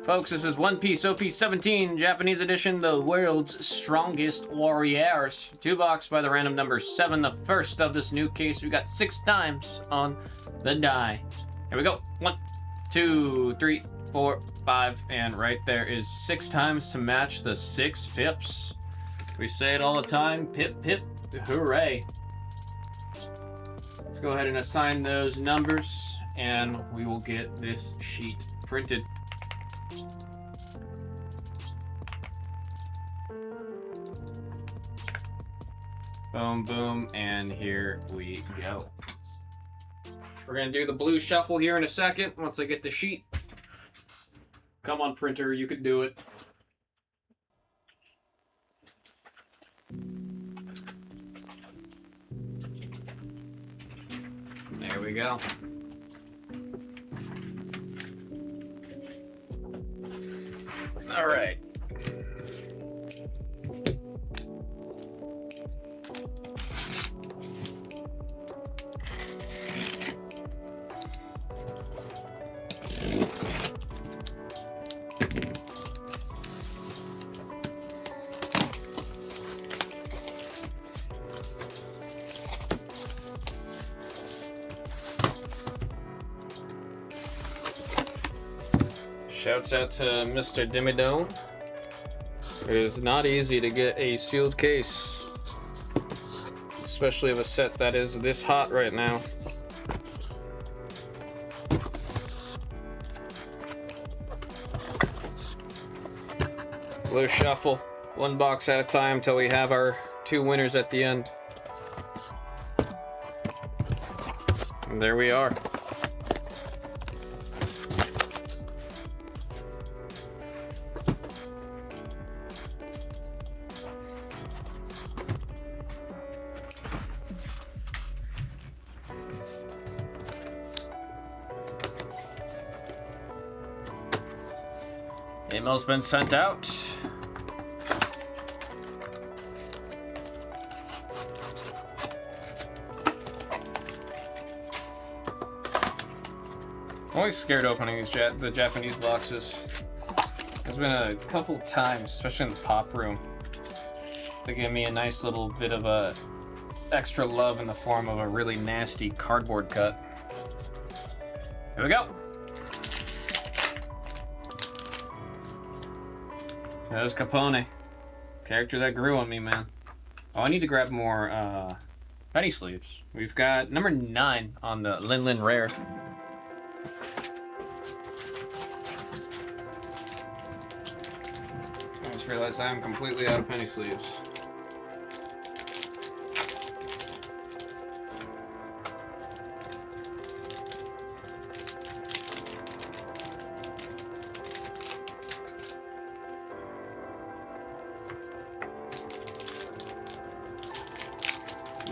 Folks, this is One Piece OP17, Japanese edition, the world's strongest warriors. 2-box by the random number 7, the first of this new case. We got 6 times on the die. Here we go. 1, 2, 3, 4, 5, and right there is 6 times to match the 6 pips. We say it all the time, pip, pip, hooray. Let's go ahead and assign those numbers, and we will get this sheet printed. Boom, boom, and here we go. We're gonna do the blue shuffle here in a second, once I get the sheet. Come on, printer, you can do it. There we go. All right. Shouts out to Mr. Dimmadome. It is not easy to get a sealed case, especially of a set that is this hot right now. Blue shuffle, 1 box at a time till we have our 2 winners at the end. And there we are. Email's been sent out. I'm always scared opening these the Japanese boxes. There's been a couple times, especially in the pop room, they give me a nice little bit of a extra love in the form of a really nasty cardboard cut. Here we go. There's Capone. Character that grew on me, man. Oh, I need to grab more penny sleeves. We've got number 9 on the Lin Rare. I just realized I'm completely out of penny sleeves.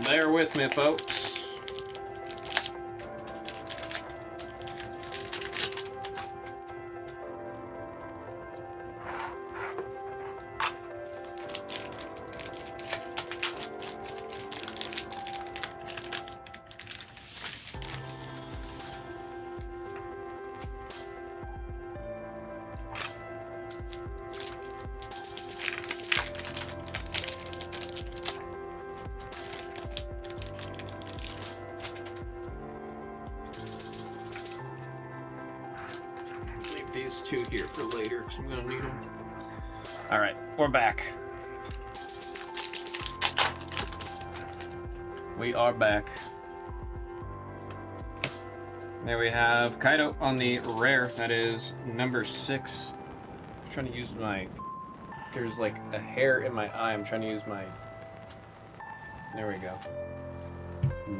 Bear with me, folks. These 2 here for later because I'm gonna need them. All right, we're back. We are back. There we have Kaido on the rare. That is number 6. I'm trying to use my. There's like a hair in my eye. I'm trying to use my. There we go.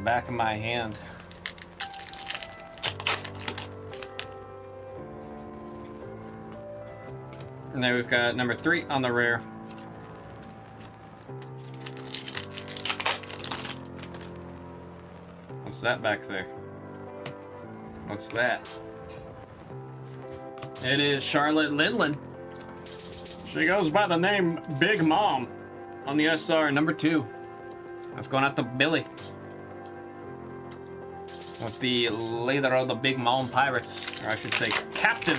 Back of my hand. And there we've got number 3 on the rare. What's that back there? What's that? It is Charlotte Linlin. She goes by the name Big Mom on the SR, number 2. That's going out to Billy. with the leader of the Big Mom Pirates, or I should say Captain.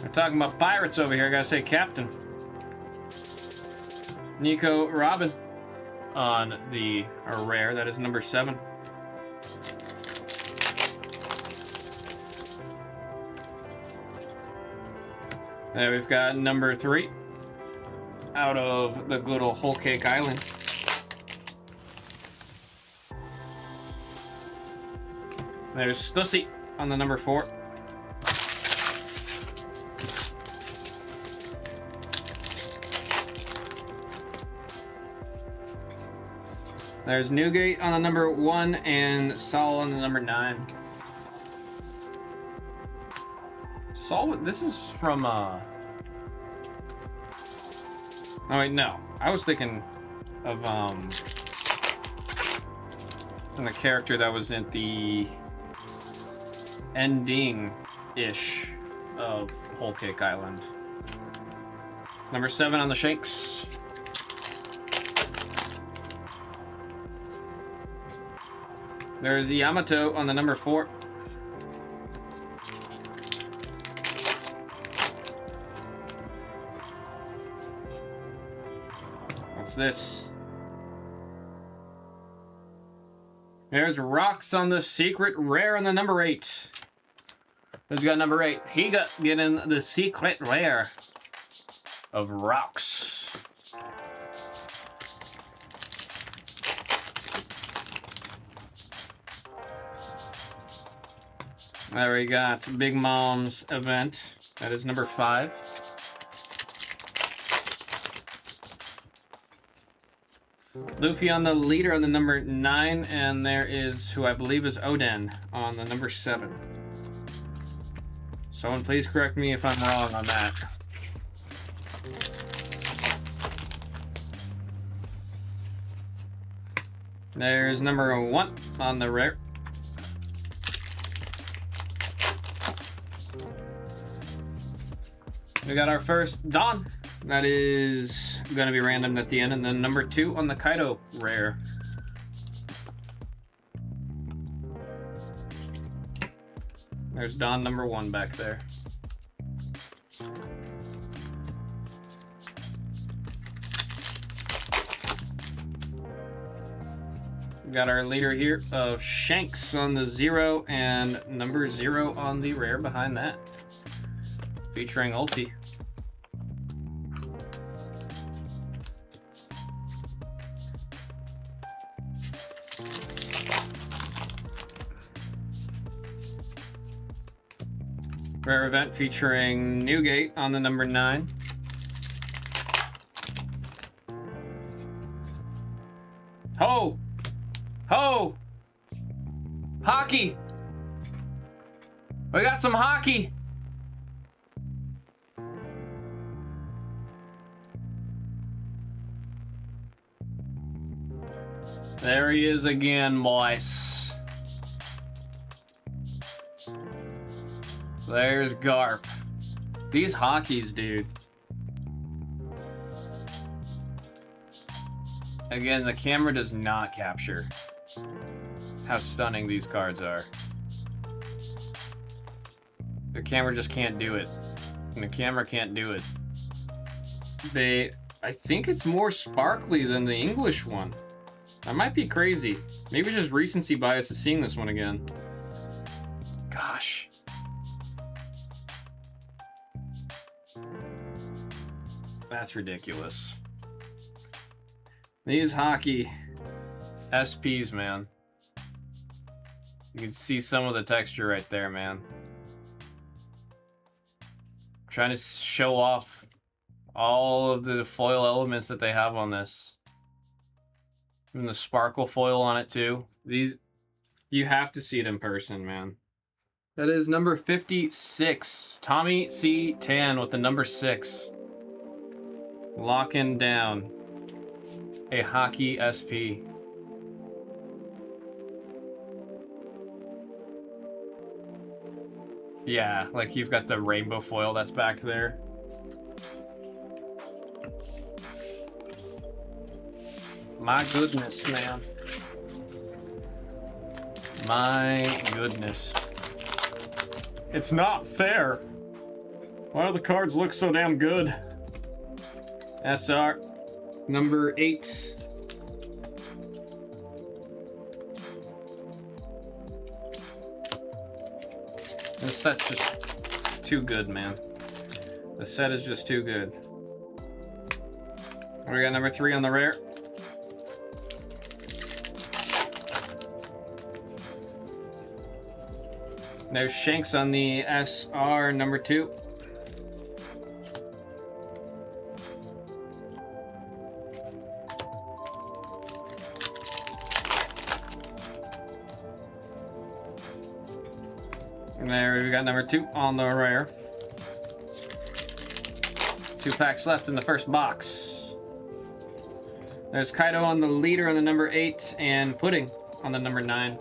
We're talking about pirates over here. I gotta say captain. Nico Robin on the rare. That is number 7. There we've got number 3 out of the good old Whole Cake Island. There's Stussy on the number 4. There's Newgate on the number 1 and Saul on the number 9. Saul, this is from, oh wait, no. I was thinking of, the character that was at the ending-ish of Whole Cake Island. Number 7 on the shakes. There's Yamato on the number 4. What's this? There's Rocks on the secret rare on the number 8. Who's got number 8? He got getting the secret rare of Rocks. There we got Big Mom's event. That is number 5. Luffy on the leader on the number 9, and there is who I believe is Oden on the number 7. Someone please correct me if I'm wrong on that. There's number 1 on the rare. We got our first Dawn. That is going to be random at the end. And then number 2 on the Kaido rare. There's Dawn number 1 back there. We got our leader here of Shanks on the 0 and number 0 on the rare behind that. Featuring Ulti. Rare event featuring Newgate on the number 9. Ho! Ho! Hockey! We got some hockey! There he is again, boys. There's Garp. These hockeys, dude. Again, the camera does not capture how stunning these cards are. The camera just can't do it. And the camera can't do it. I think it's more sparkly than the English one. I might be crazy. Maybe just recency bias is seeing this one again. Gosh. That's ridiculous. These hockey SPs, man. You can see some of the texture right there, man. I'm trying to show off all of the foil elements that they have on this. Even the sparkle foil on it too. These, you have to see it in person, man. That is number 56. Tommy C. Tan with the number 6. Locking down a hockey SP. Yeah, like you've got the rainbow foil that's back there. My goodness, man. My goodness. It's not fair. Why do the cards look so damn good? SR number 8. This set's just too good, man. The set is just too good. We got number 3 on the rare. There's Shanks on the SR number 2. And there we got number 2 on the rare. 2 packs left in the first box. There's Kaido on the leader on the number 8 and Pudding on the number 9.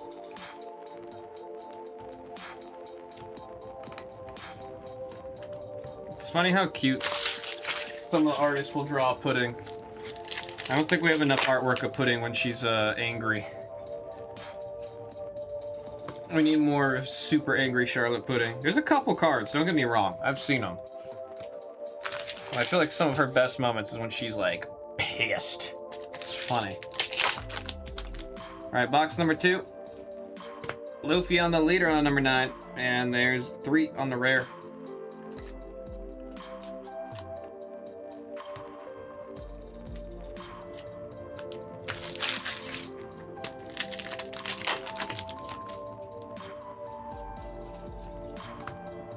It's funny how cute some of the artists will draw Pudding. I don't think we have enough artwork of Pudding when she's angry. We need more super angry Charlotte Pudding. There's a couple cards, don't get me wrong. I've seen them. But I feel like some of her best moments is when she's like pissed. It's funny. Alright, box number 2. Luffy on the leader on number 9. And there's 3 on the rare.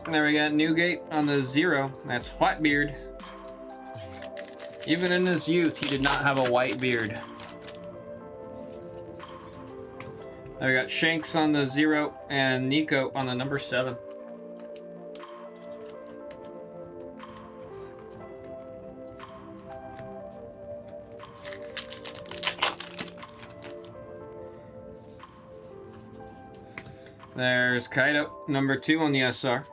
And there we got Newgate on the 0. That's Whitebeard. Even in his youth, he did not have a white beard. There we got Shanks on the 0 and Nico on the number 7. There's Kaido, number 2 on the SR.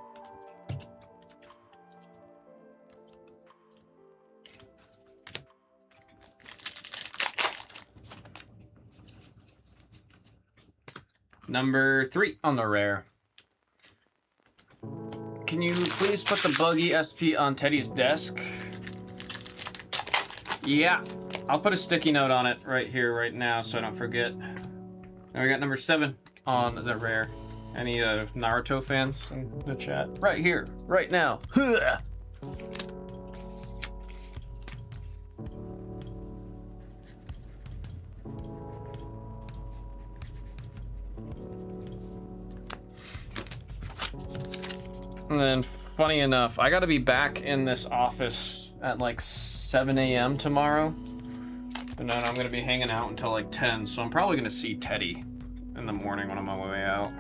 Number 3 on the rare. Can you please put the buggy SP on Teddy's desk? Yeah, I'll put a sticky note on it right here, right now, so I don't forget. Then we got number 7 on the rare. Any Naruto fans in the chat? Right here, right now. And then, funny enough, I gotta be back in this office at like 7 a.m. tomorrow. And then I'm gonna be hanging out until like 10, so I'm probably gonna see Teddy in the morning when I'm on my way out.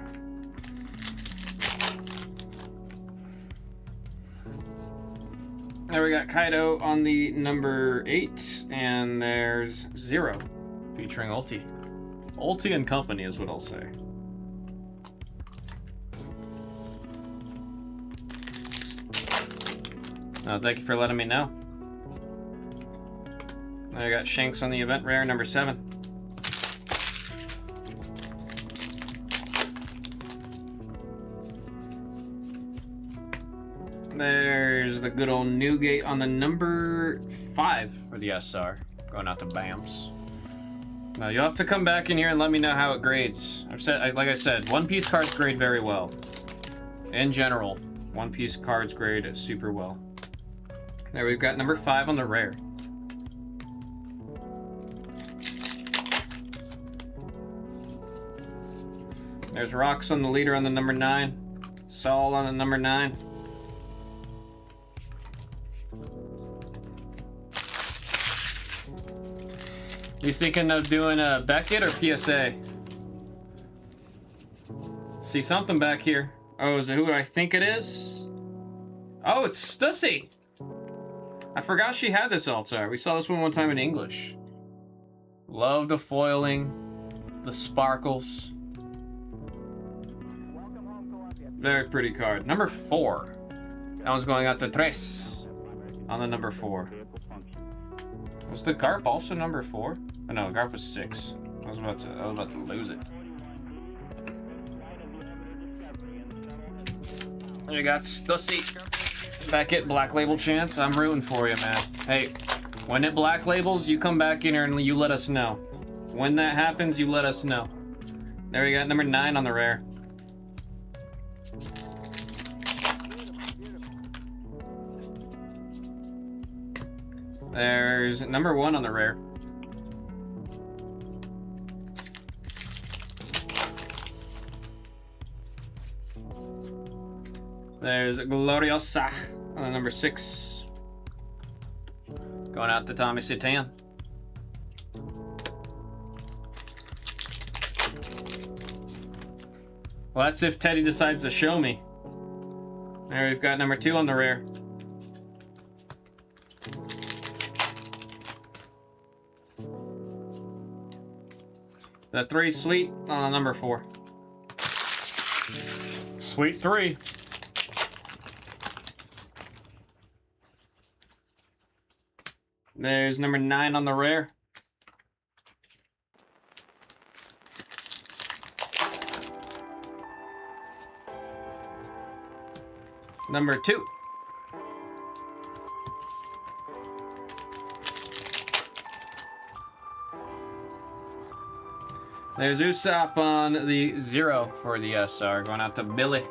There we got Kaido on the number 8, and there's 0, featuring Ulti. Ulti and company is what I'll say. Thank you for letting me know. I got Shanks on the event rare, number 7. There's the good old Newgate on the number 5 for the SR. Going out to Bams. Now you'll have to come back in here and let me know how it grades. Like I said, One Piece cards grade very well. In general, One Piece cards grade super well. There we've got number 5 on the rare. There's Rocks on the leader on the number 9. Saul on the number 9. You thinking of doing a Beckett or PSA? See something back here. Oh, is it who I think it is? Oh, it's Stussy! I forgot she had this altar. We saw this one time in English. Love the foiling, the sparkles. Very pretty card. Number 4. That one's going out to Tres on the number 4. Was the Garp also number 4? Oh no, Garp was 6. I was about to lose it. You got Stussy back at Black Label chance, I'm rooting for you, man. Hey, when it Black Labels, you come back in here and you let us know. When that happens, you let us know. There we got number 9 on the rare. There's number 1 on the rare. There's Gloriosa on the number 6. Going out to Tommy Satan. Well, that's if Teddy decides to show me. There, we've got number 2 on the rare. The 3 sweet on the number 4. Sweet 3. There's number 9 on the rare. Number 2. There's Usopp on the 0 for the SR, going out to Billy.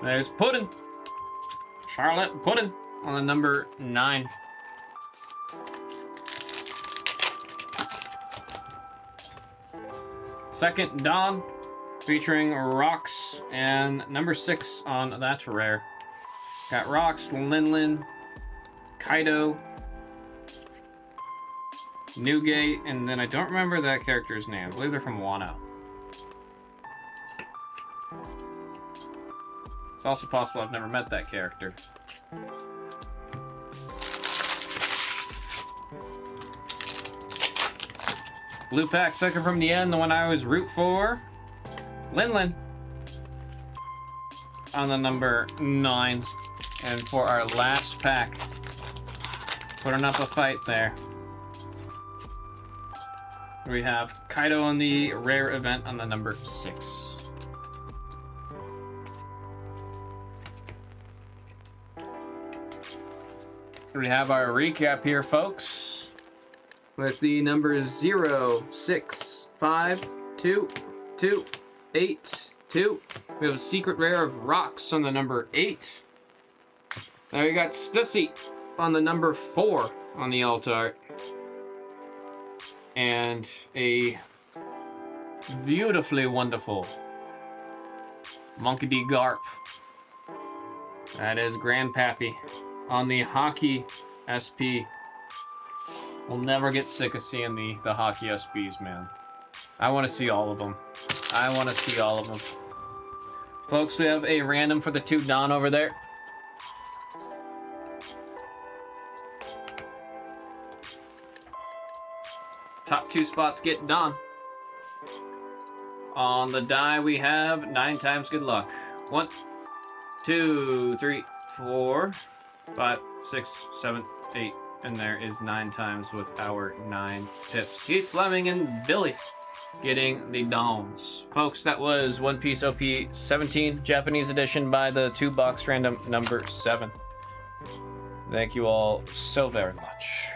There's Puddin'. Charlotte Puddin' on the number 9. Second, Dawn, featuring Rocks, and number 6 on that rare. Got Rocks, Linlin, Kaido, Newgate, and then I don't remember that character's name. I believe they're from Wano. It's also possible I've never met that character. Blue pack, second from the end, the one I always root for. Linlin on the number 9. And for our last pack, putting up a fight there, we have Kaido on the rare event on the number 6. We have our recap here, folks, with the numbers 0, 6, 5, 2, 2, 8, 2. We have a secret rare of Rocks on the number 8. Now we got Stussy on the number 4 on the alt art. And a beautifully wonderful Monkey D. Garp. That is Grandpappy on the Hockey SP. We'll never get sick of seeing the Hockey SPs, man. I want to see all of them. I want to see all of them. Folks, we have a random for the 2 Don over there. Top 2 spots get Don. On the die, we have 9 times good luck. 1, 2, 3, 4, 5, 6, 7, 8. And there is 9 times with our 9 pips. Heath Fleming and Billy getting the Dons. Folks, that was One Piece OP17 Japanese edition by the 2 box random number 7. Thank you all so very much.